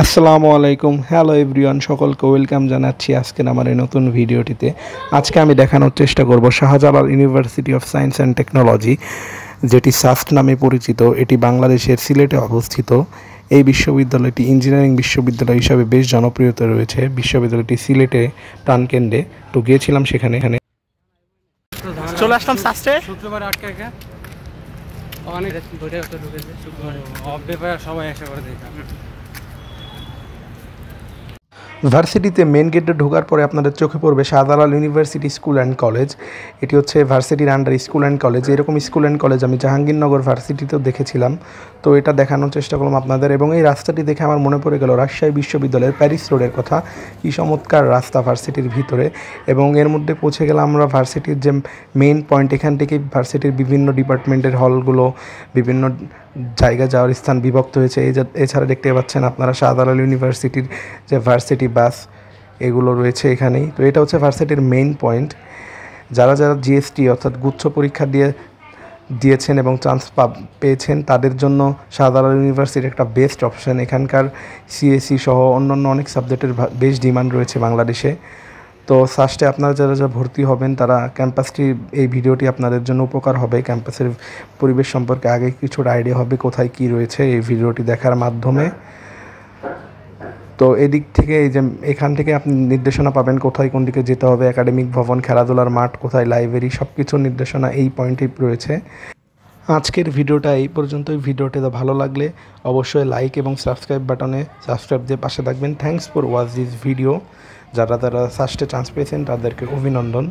আসসালামু আলাইকুম, hello everyone, সকলকে ওয়েলকাম জানাচ্ছি আজকের আমার এই নতুন ভিডিওটিতে। আজকে আমি দেখানোর চেষ্টা করব Shahjalal university of science and technology, যেটি সাস্ট নামে পরিচিত। এটি বাংলাদেশের সিলেটে অবস্থিত। এই বিশ্ববিদ্যালয়টি ইঞ্জিনিয়ারিং বিশ্ববিদ্যালয় হিসাবে বেশ জনপ্রিয়তা রয়েছে। বিশ্ববিদ্যালয়টি সিলেটে প্রাণকেন্দ্রে। তো গিয়েছিলাম সেখানে। চলে আসলাম সাস্টে। শুক্রবার আটকে অনেক ঢুকেছে শুক্রবার অফ ডে পায় সবাই এসে করে দেখা। ভার্সিটিতে মেন গেটে ঢোকার পরে আপনাদের চোখে পড়বে Shahjalal university school and college. এটি হচ্ছে ভার্সিটির আন্ডার স্কুল অ্যান্ড কলেজ। এরকম স্কুল অ্যান্ড কলেজ আমি জাহাঙ্গীরনগর ভার্সিটিতেও দেখেছিলাম। তো এটা দেখানোর চেষ্টা করলাম আপনাদের। এবং এই রাস্তাটি দেখে আমার মনে পড়ে গেল রাজশাহী বিশ্ববিদ্যালয়ের প্যারিস রোডের কথা। কি চমৎকার রাস্তা ভার্সিটির ভিতরে। এবং এর মধ্যে পৌঁছে গেলাম আমরা ভার্সিটির যে মেইন পয়েন্ট। এখান থেকে ভার্সিটির বিভিন্ন ডিপার্টমেন্টের হলগুলো, বিভিন্ন জায়গা যাওয়ার স্থান বিভক্ত হয়েছে। এছাড়া দেখতে পাচ্ছেন আপনারা শাহজালাল ইউনিভার্সিটির যে ভার্সিটি বাস, এগুলো রয়েছে এখানেই। তো এটা হচ্ছে ভার্সিটির মেইন পয়েন্ট। যারা জিএসটি অর্থাৎ গুচ্ছ পরীক্ষা দিয়েছেন এবং চান্স পেয়েছেন, তাদের জন্য শাহজালাল ইউনিভার্সিটি একটা বেস্ট অপশন। এখানকার সিএসসি সহ অন্যান্য অনেক সাবজেক্টের বেশ ডিমান্ড রয়েছে বাংলাদেশে। তো সাস্টে আপনারা যারা ভর্তি হবেন, তারা ক্যাম্পাসটি, এই ভিডিওটি আপনাদের জন্য উপকার হবে। ক্যাম্পাসের পরিবেশ সম্পর্কে আগে কিছুটা আইডিয়া হবে কোথায় কি রয়েছে এই ভিডিওটি দেখার মাধ্যমে। তো এদিক থেকে এখান থেকে আপনি নির্দেশনা পাবেন কোথায় কোন দিকে যেতে হবে। একাডেমিক ভবন, খেলাধুলার মাঠ, কোথায় লাইব্রেরি, সব কিছুর নির্দেশনা এই পয়েন্টেই রয়েছে। আজকের ভিডিওটা এই পর্যন্তই। ভিডিওটি ভালো লাগলে অবশ্যই লাইক এবং সাবস্ক্রাইব বাটনে সাবস্ক্রাইব দিয়ে পাশে থাকবেন। Thanks for watch this video. যারা সাস্টে চান্স পেয়েছেন তাদেরকে অভিনন্দন।